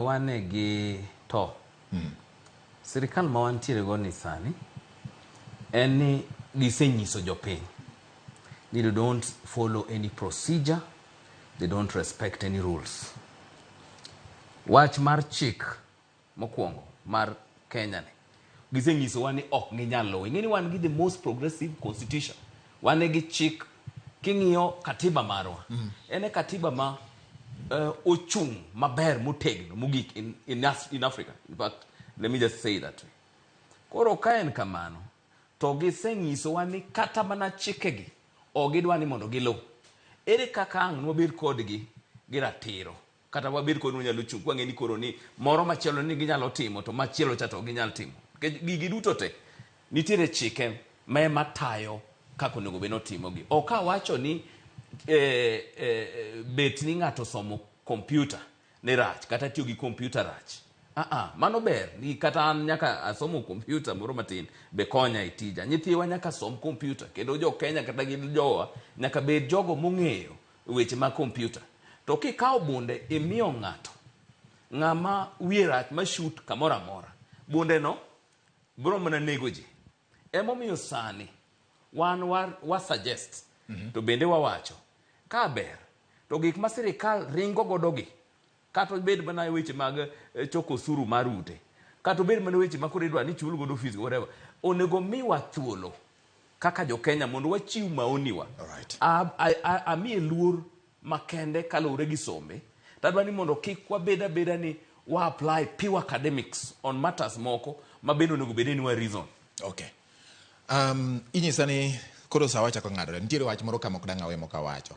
Wane gi to. Sirkal ma wantiere go ni sani en ni gisenyiso jopiny ni they don't follow any procedure, they don't respect any rules. Wach mar chik mokwongo mar Kenya ni gisenyiso wa ni ok ginyal luwo. Ing'eni wan gi the most progressive constitution. Wane gi chik king'iyo katiba marwa. En katiba ma ochung maber motegno mogik in Africa. In fact, let me just say that way. Koro ka en kamano to gisenyiso wa ni kata mana chikegi o gidwa ni mondo gilu. Ere kaka ang' nwabed kodgi gi ratiro kata wabed kod nyalo chung kwa ng'eni koro ni moro machielo ni ginyalo timo to machielo cha to ginyal timo. Gigi duto te nitiere chike ma matayo kako onego bed notimogi. Ok awacho ni bet ni ng'ato somo kompyuta ne rach kata tiyo gi kompyuta rach. Mano ber ni kata an nyaka asomo kompyuta moro matin be konya e tija. Nyithiwa nyaka som kompyuta kendo jo Kenya kata gin jowa nyaka bed jogo mong'eyo weche mag kompyuta. To kikawo bunde imiyo ng'ato ng'ama wiye rach ma shoot kamoro amora, bunde no biro mana nego ji. Emomiyo sani wan wa suggest to bende wawacho ka ber to gik ma sirkal ringo godogi kata bed mana weche mag choko osuru mar ute kata bed mana weche ma koro idwa ni chul godo fees whatever, onego miwa thuolo kaka jo Kenya mondo wachiw maoniwa. Amiye luor makende kaluwore gi sombe. Tadwa ni mondo kik wabeda ni wa apply pure academics on matters moko ma bendo onego bede ni wa reason. Okay. Inyisa ni koro sawa chako ng'adore. Nitiere wach moro kama ok dang' awe mok awacho.